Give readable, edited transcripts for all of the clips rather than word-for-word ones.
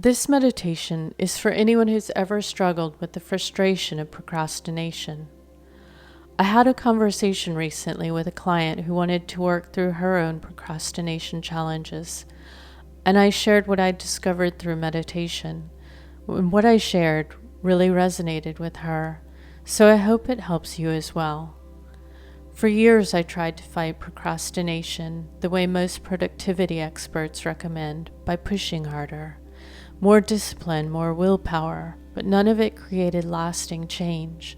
This meditation is for anyone who's ever struggled with the frustration of procrastination. I had a conversation recently with a client who wanted to work through her own procrastination challenges, and I shared what I'd discovered through meditation. And what I shared really resonated with her, so I hope it helps you as well. For years, I tried to fight procrastination the way most productivity experts recommend, by pushing harder. More discipline, more willpower, but none of it created lasting change.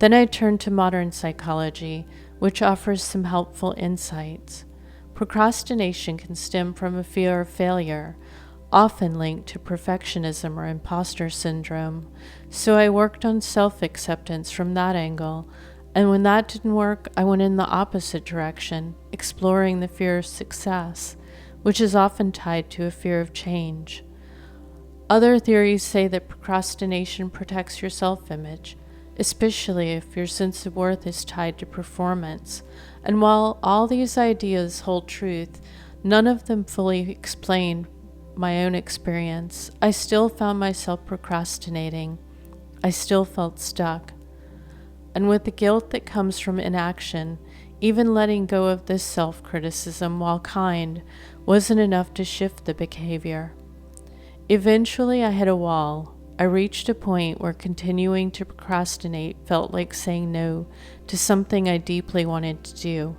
Then I turned to modern psychology, which offers some helpful insights. Procrastination can stem from a fear of failure, often linked to perfectionism or imposter syndrome, so I worked on self-acceptance from that angle, and when that didn't work, I went in the opposite direction, exploring the fear of success, which is often tied to a fear of change. Other theories say that procrastination protects your self-image, especially if your sense of worth is tied to performance. And while all these ideas hold truth, none of them fully explain my own experience. I still found myself procrastinating. I still felt stuck. And with the guilt that comes from inaction, even letting go of this self-criticism, while kind, wasn't enough to shift the behavior. Eventually, I hit a wall. I reached a point where continuing to procrastinate felt like saying no to something I deeply wanted to do.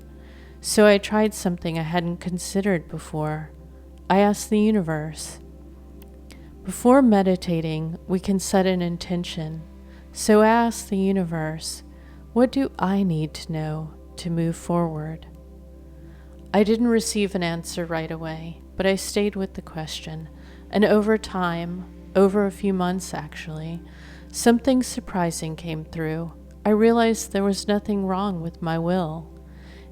So I tried something I hadn't considered before. I asked the universe. Before meditating, we can set an intention. So I asked the universe, what do I need to know to move forward? I didn't receive an answer right away, but I stayed with the question. And over time, over a few months actually, something surprising came through. I realized there was nothing wrong with my will.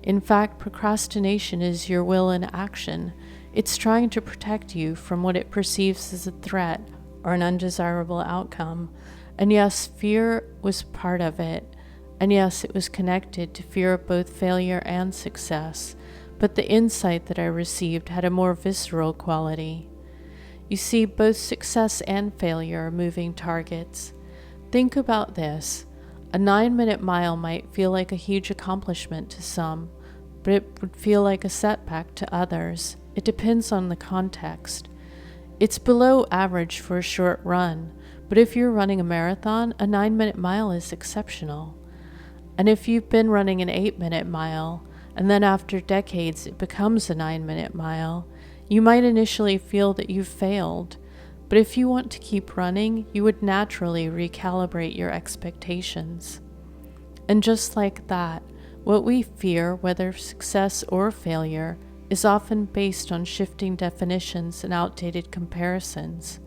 In fact, procrastination is your will in action. It's trying to protect you from what it perceives as a threat or an undesirable outcome. And yes, fear was part of it. And yes, it was connected to fear of both failure and success. But the insight that I received had a more visceral quality. You see, both success and failure are moving targets. Think about this. A 9-minute mile might feel like a huge accomplishment to some, but it would feel like a setback to others. It depends on the context. It's below average for a short run, but if you're running a marathon, a 9-minute mile is exceptional. And if you've been running an 8-minute mile, and then after decades it becomes a 9-minute mile, you might initially feel that you've failed, but if you want to keep running, you would naturally recalibrate your expectations. And just like that, what we fear, whether success or failure, is often based on shifting definitions and outdated comparisons.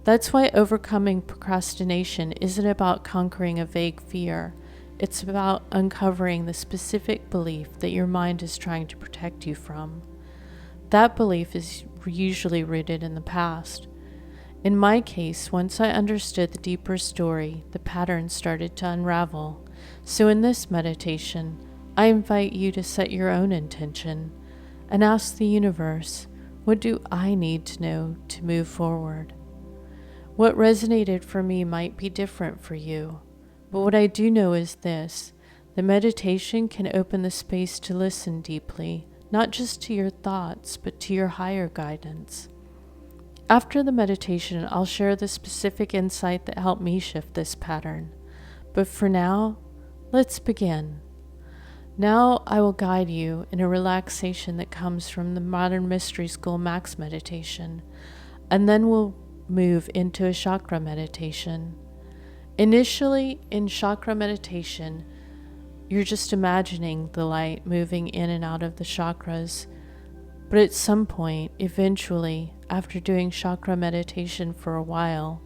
That's why overcoming procrastination isn't about conquering a vague fear. It's about uncovering the specific belief that your mind is trying to protect you from. That belief is usually rooted in the past. In my case, once I understood the deeper story, the pattern started to unravel. So in this meditation, I invite you to set your own intention and ask the universe, what do I need to know to move forward? What resonated for me might be different for you, but what I do know is this: the meditation can open the space to listen deeply, not just to your thoughts, but to your higher guidance. After the meditation, I'll share the specific insight that helped me shift this pattern. But for now, let's begin. Now I will guide you in a relaxation that comes from the Modern Mystery School Max meditation, and then we'll move into a chakra meditation. Initially, in chakra meditation, you're just imagining the light moving in and out of the chakras. But at some point, eventually, after doing chakra meditation for a while,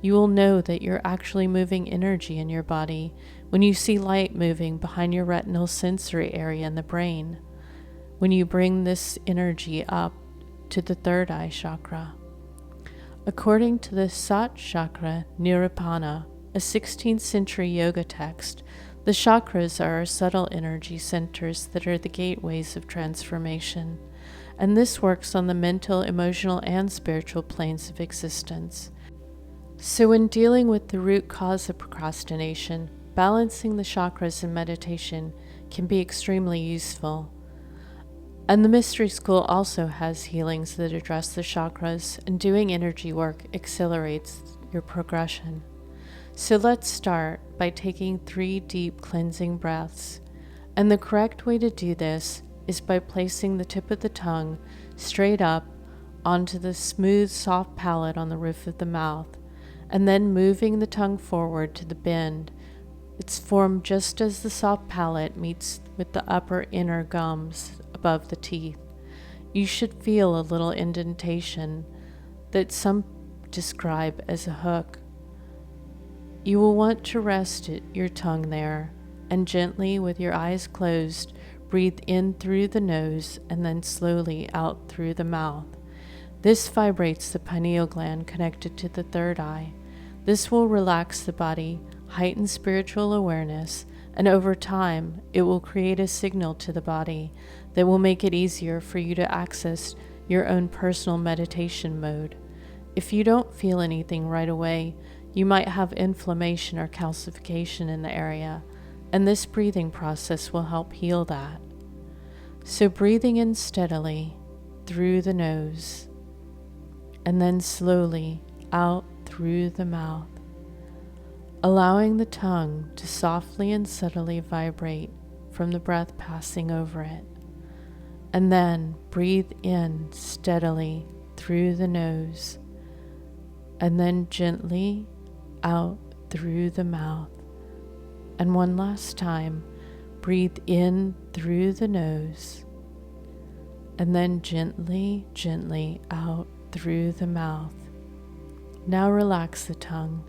you will know that you're actually moving energy in your body when you see light moving behind your retinal sensory area in the brain, when you bring this energy up to the third eye chakra. According to the Sat Chakra Nirupana, a 16th century yoga text, the chakras are our subtle energy centers that are the gateways of transformation. and this works on the mental, emotional, and spiritual planes of existence. So when dealing with the root cause of procrastination, balancing the chakras in meditation can be extremely useful. And the Mystery School also has healings that address the chakras, and doing energy work accelerates your progression. So let's start by taking 3 deep cleansing breaths. And the correct way to do this is by placing the tip of the tongue straight up onto the smooth, soft palate on the roof of the mouth, and then moving the tongue forward to the bend. It's formed just as the soft palate meets with the upper inner gums above the teeth. You should feel a little indentation that some describe as a hook. You will want to rest your tongue there, and gently, with your eyes closed, breathe in through the nose and then slowly out through the mouth. This vibrates the pineal gland connected to the third eye. This will relax the body, heighten spiritual awareness, and over time, it will create a signal to the body that will make it easier for you to access your own personal meditation mode. If you don't feel anything right away, you might have inflammation or calcification in the area, and this breathing process will help heal that. So breathing in steadily through the nose, and then slowly out through the mouth, allowing the tongue to softly and subtly vibrate from the breath passing over it. And then breathe in steadily through the nose, and then gently out through the mouth. And one last time, breathe in through the nose, and then gently, gently out through the mouth. Now relax the tongue.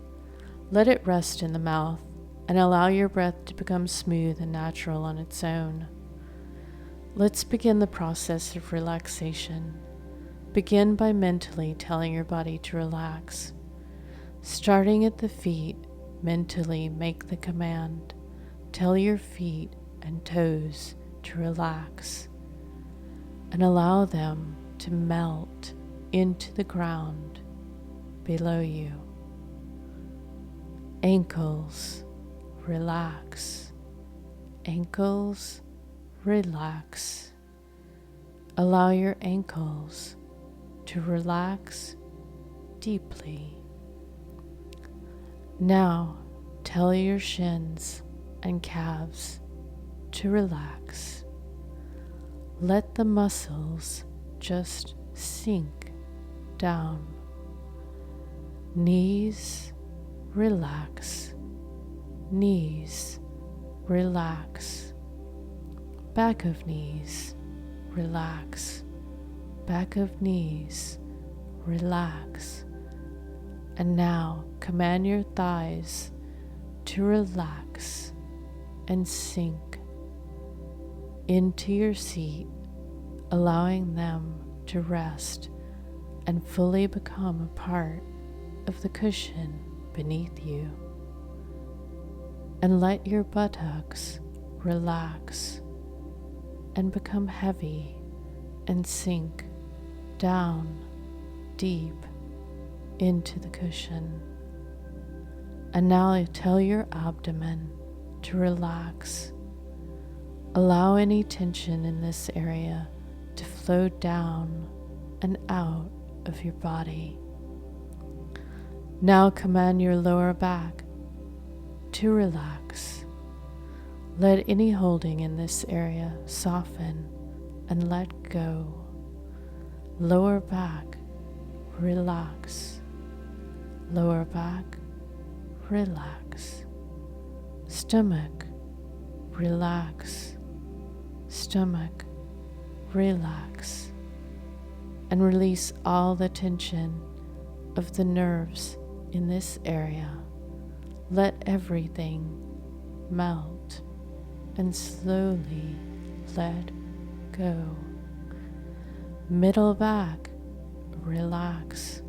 Let it rest in the mouth and allow your breath to become smooth and natural on its own. Let's begin the process of relaxation. Begin by mentally telling your body to relax. Starting at the feet, mentally make the command. Tell your feet and toes to relax and allow them to melt into the ground below you. Ankles, relax. Ankles, relax. Allow your ankles to relax deeply. Now, tell your shins and calves to relax. Let the muscles just sink down. Knees, relax. Knees, relax. Back of knees, relax. Back of knees, relax. And now command your thighs to relax and sink into your seat, allowing them to rest and fully become a part of the cushion beneath you. And let your buttocks relax and become heavy and sink down deep into the cushion. And now tell your abdomen to relax. Allow any tension in this area to flow down and out of your body. Now command your lower back to relax. Let any holding in this area soften and let go. Lower back, relax. Lower back, relax. Stomach, relax. Stomach, relax. And release all the tension of the nerves in this area. Let everything melt and slowly let go. Middle back, relax.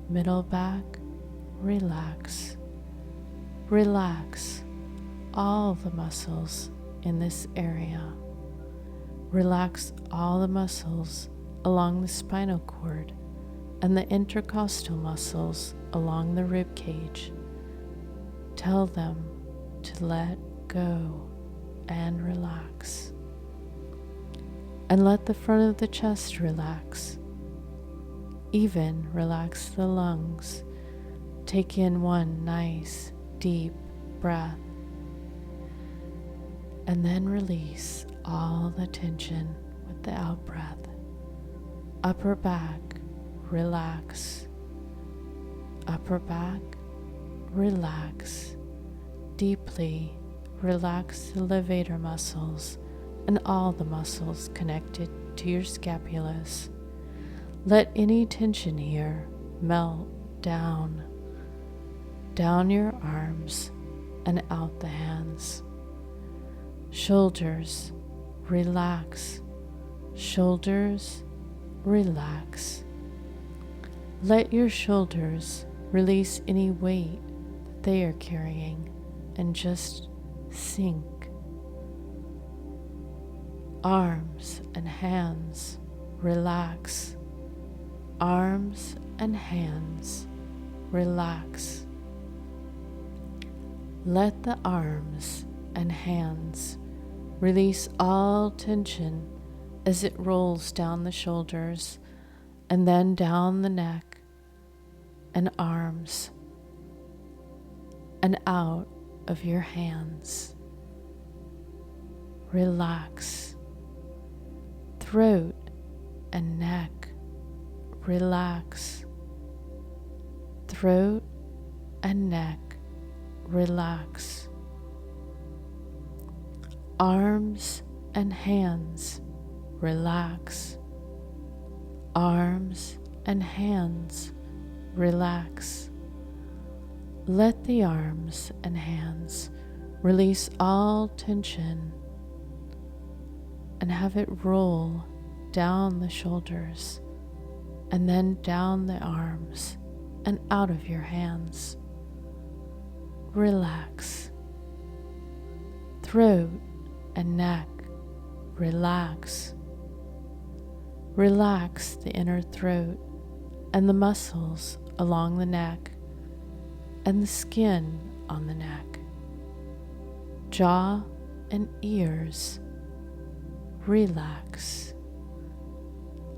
Middle back, relax. Relax all the muscles in this area. Relax all the muscles along the spinal cord and the intercostal muscles along the rib cage. Tell them to let go and relax. And let the front of the chest relax. Even relax the lungs. Take in one nice, deep breath. And then release all the tension with the out breath. Upper back, relax. Upper back, relax. Deeply relax the levator muscles and all the muscles connected to your scapulas. Let any tension here melt down your arms and out the hands. Shoulders, relax. Shoulders, relax. Let your shoulders release any weight that they are carrying and just sink. Arms and hands, relax. Arms and hands, relax. Let the arms and hands release all tension as it rolls down the shoulders and then down the neck and arms and out of your hands. Relax. Throat and neck, relax. Throat and neck, relax. Arms and hands, relax. Arms and hands, relax. Let the arms and hands release all tension and have it roll down the shoulders and then down the arms and out of your hands. Relax. Throat and neck, relax. Relax the inner throat and the muscles along the neck and the skin on the neck. Jaw and ears, relax.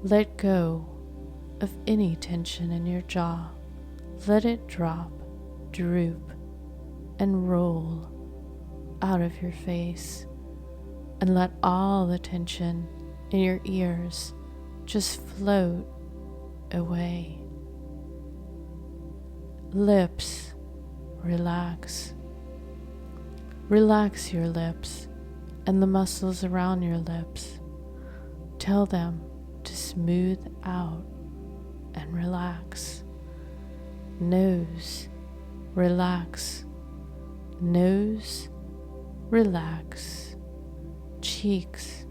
Let go of any tension in your jaw. Let it drop, droop, and roll out of your face. And let all the tension in your ears just float away. Lips, relax. Relax your lips and the muscles around your lips. Tell them to smooth out and relax. Nose, relax. Nose, relax. Cheeks,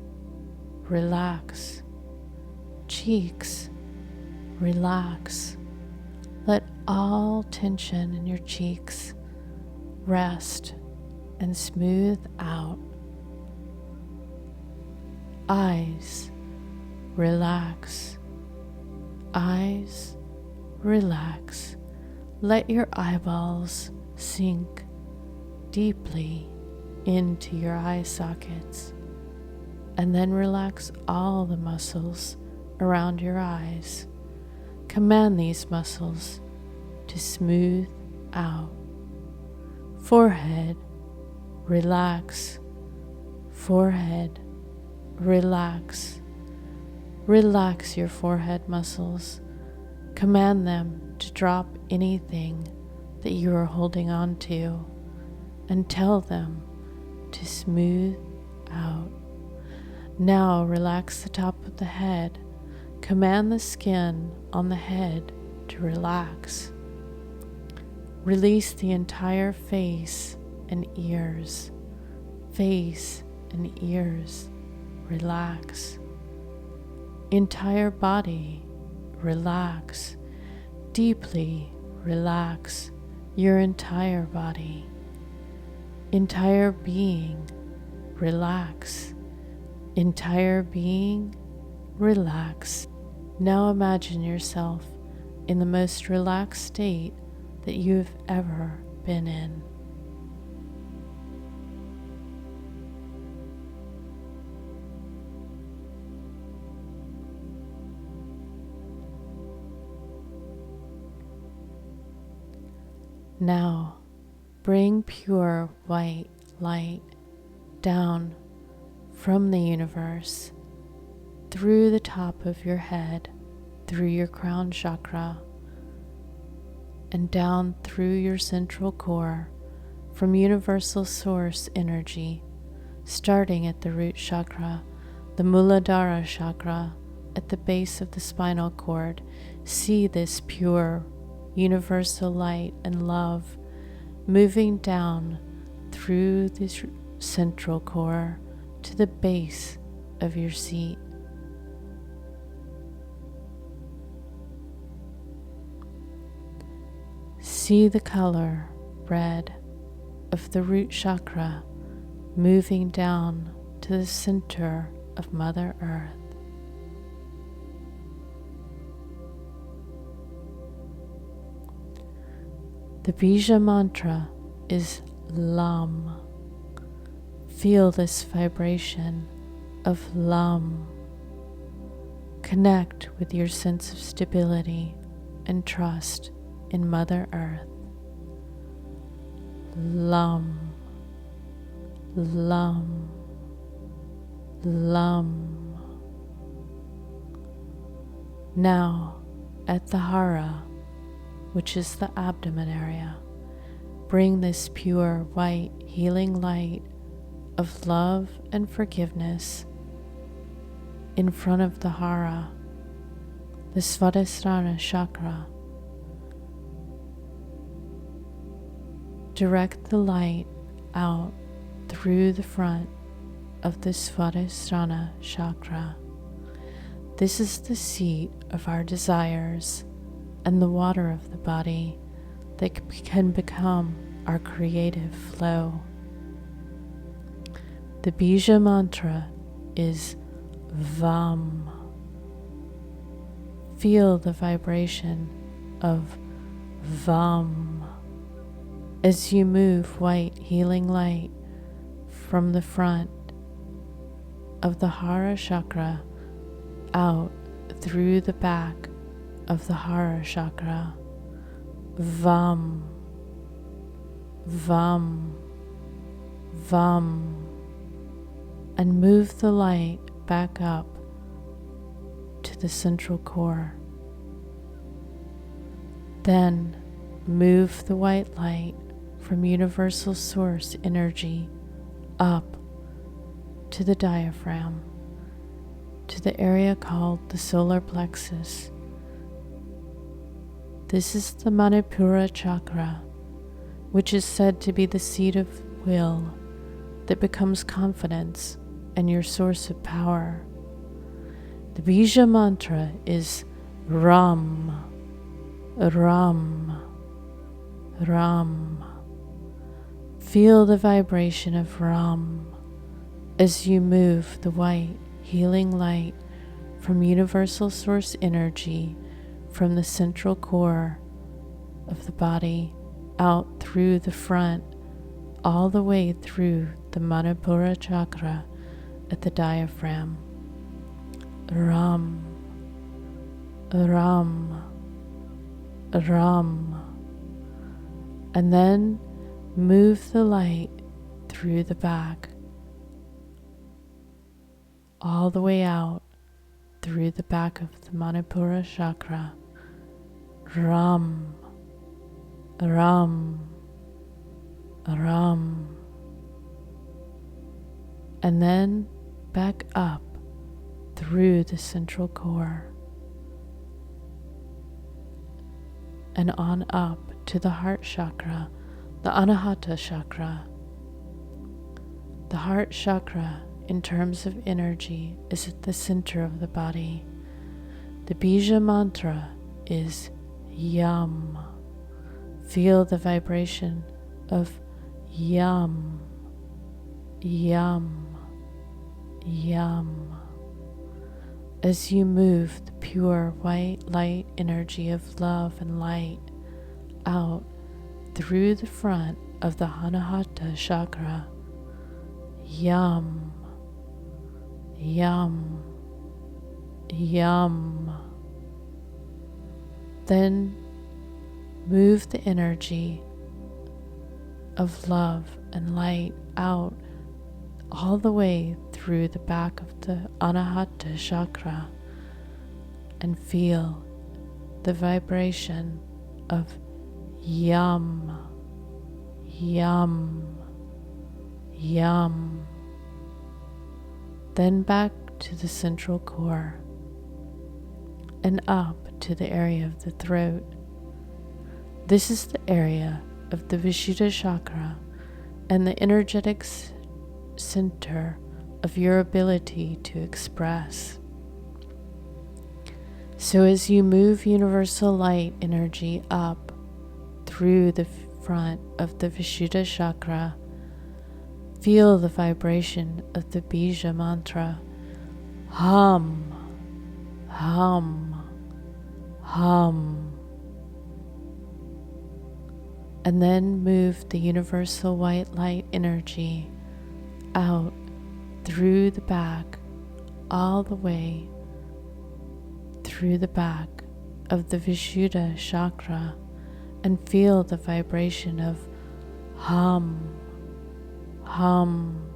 relax. Cheeks, relax. Let all tension in your cheeks rest and smooth out. Eyes, relax. Eyes, relax. Let your eyeballs sink deeply into your eye sockets, and then relax all the muscles around your eyes. Command these muscles to smooth out. Forehead, relax. Forehead, relax. Relax your forehead muscles. Command them to drop anything that you are holding on to and tell them to smooth out. Now relax the top of the head. Command the skin on the head to relax. Release the entire face and ears. Face and ears, relax. Entire body, relax. Deeply relax your entire body. Entire being, relax. entire being relax. Now imagine yourself in the most relaxed state that you've ever been in. Now, bring pure white light down from the universe, through the top of your head, through your crown chakra, and down through your central core, from universal source energy, starting at the root chakra, the Muladhara chakra, at the base of the spinal cord. See this pure universal light and love moving down through this central core to the base of your seat. See the color red of the root chakra moving down to the center of Mother Earth. The Bija mantra is Lam. Feel this vibration of Lam. Connect with your sense of stability and trust in Mother Earth. Lam, Lam, Lam. Now, at the Hara, which is the abdomen area, bring this pure white healing light of love and forgiveness in front of the Hara, the Svadhisthana chakra. Direct the light out through the front of the Svadhisthana chakra. This is the seat of our desires and the water of the body that can become our creative flow. The Bija mantra is Vam. Feel the vibration of Vam as you move white healing light from the front of the Hara chakra out through the back of the Hara chakra. Vam, Vam, Vam. And move the light back up to the central core. Then move the white light from universal source energy up to the diaphragm, to the area called the solar plexus. This is the Manipura chakra, which is said to be the seat of will that becomes confidence and your source of power. The Bija mantra is Ram, Ram, Ram. Feel the vibration of Ram as you move the white healing light from universal source energy from the central core of the body out through the front, all the way through the Manipura chakra at the diaphragm. Ram, Ram, Ram. And then move the light through the back, all the way out through the back of the Manipura chakra. Ram, Ram, Ram. And then back up through the central core and on up to the heart chakra, the Anahata chakra. The heart chakra, in terms of energy, is at the center of the body. The Bija mantra is Yam. Feel the vibration of Yam, Yam, Yum. As you move the pure white light energy of love and light out through the front of the Anahata chakra. Yum. Yum. Yum. Then move the energy of love and light out all the way through the back of the Anahata chakra and feel the vibration of yum, yum, yum. Then back to the central core and up to the area of the throat. This is the area of the Vishuddha chakra and the energetic center of your ability to express. So as you move universal light energy up through the front of the Vishuddha chakra, feel the vibration of the Bija mantra. Hum, hum, hum. And then move the universal white light energy out through the back, all the way through the back of the Vishuddha chakra, and feel the vibration of hum, hum,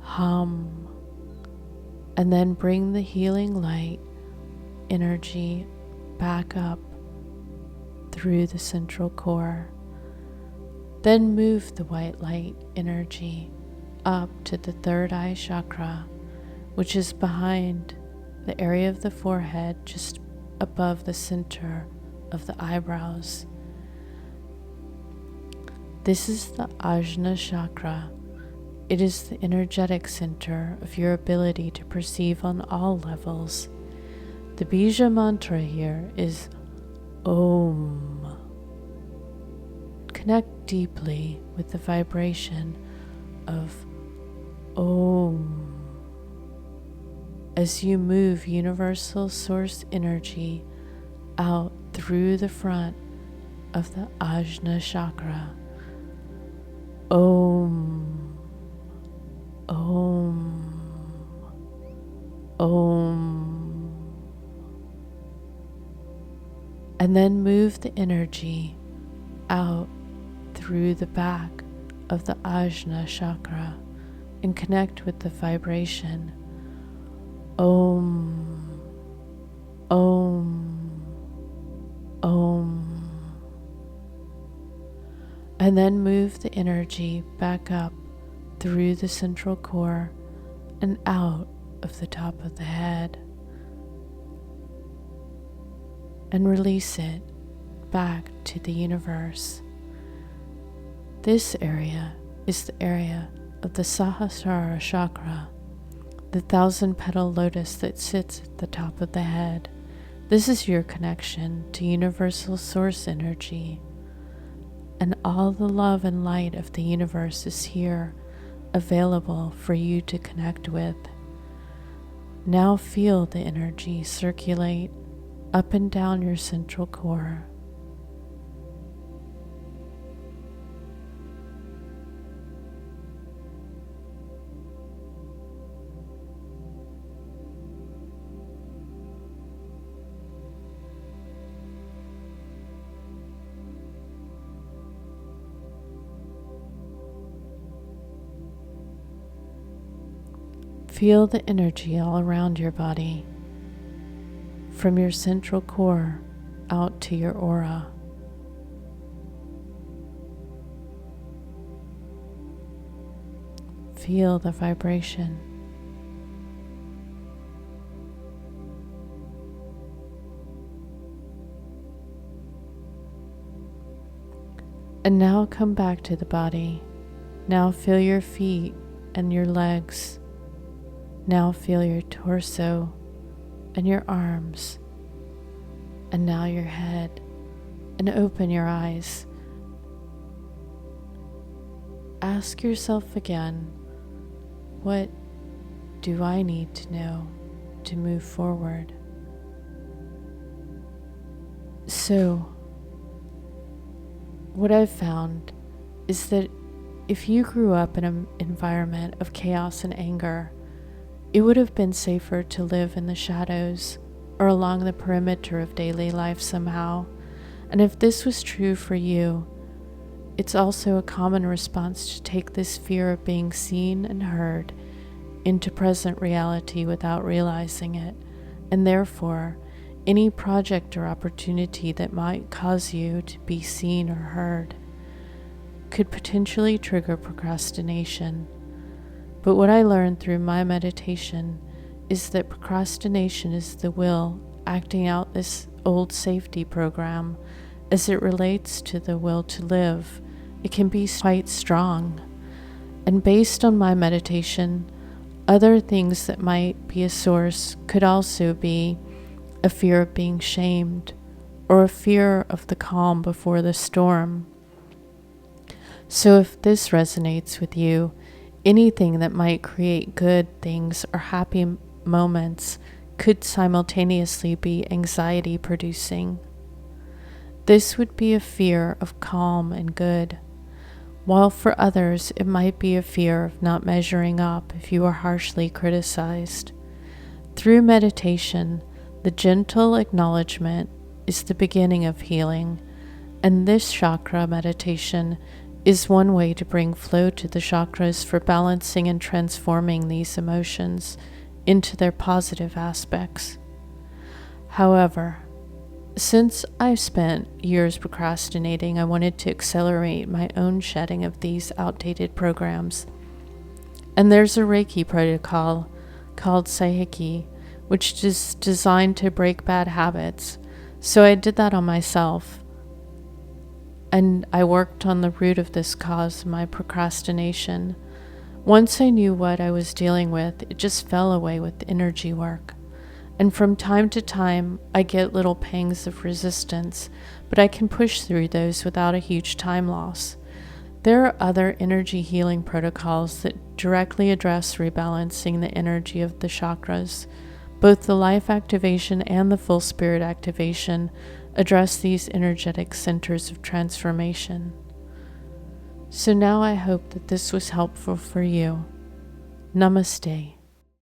hum. And then bring the healing light energy back up through the central core. Then move the white light energy up to the third eye chakra, which is behind the area of the forehead, just above the center of the eyebrows. This is the Ajna chakra. It is the energetic center of your ability to perceive on all levels. The Bija mantra here is Om. Connect deeply with the vibration of Om as you move universal source energy out through the front of the Ajna chakra. Om, Om, Om. And then move the energy out through the back of the Ajna chakra and connect with the vibration Om, Om, Om. And then move the energy back up through the central core and out of the top of the head. And release it back to the universe. This area is the area of the Sahasrara chakra, the 1,000-petal lotus that sits at the top of the head. This is your connection to universal source energy, and all the love and light of the universe is here, available for you to connect with. Now feel the energy circulate up and down your central core. Feel the energy all around your body, from your central core out to your aura. Feel the vibration. And now come back to the body. Now feel your feet and your legs. Now feel your torso and your arms, and now your head, and open your eyes. Ask yourself again, what do I need to know to move forward? So, what I've found is that if you grew up in an environment of chaos and anger, it would have been safer to live in the shadows or along the perimeter of daily life somehow. And if this was true for you, it's also a common response to take this fear of being seen and heard into present reality without realizing it, and therefore, any project or opportunity that might cause you to be seen or heard could potentially trigger procrastination. But what I learned through my meditation is that procrastination is the will acting out this old safety program. As it relates to the will to live, it can be quite strong. And based on my meditation, other things that might be a source could also be a fear of being shamed or a fear of the calm before the storm. So if this resonates with you, anything that might create good things or happy moments could simultaneously be anxiety producing. This would be a fear of calm and good, while for others it might be a fear of not measuring up if you are harshly criticized. Through meditation, the gentle acknowledgement is the beginning of healing, and this chakra meditation is one way to bring flow to the chakras for balancing and transforming these emotions into their positive aspects. However, since I've spent years procrastinating, I wanted to accelerate my own shedding of these outdated programs. And there's a Reiki protocol called Saihiki, which is designed to break bad habits. So I did that on myself. And I worked on the root of this cause, my procrastination. Once I knew what I was dealing with, it just fell away with energy work. And from time to time, I get little pangs of resistance, but I can push through those without a huge time loss. There are other energy healing protocols that directly address rebalancing the energy of the chakras. Both the life activation and the full spirit activation address these energetic centers of transformation. So now I hope that this was helpful for you. Namaste.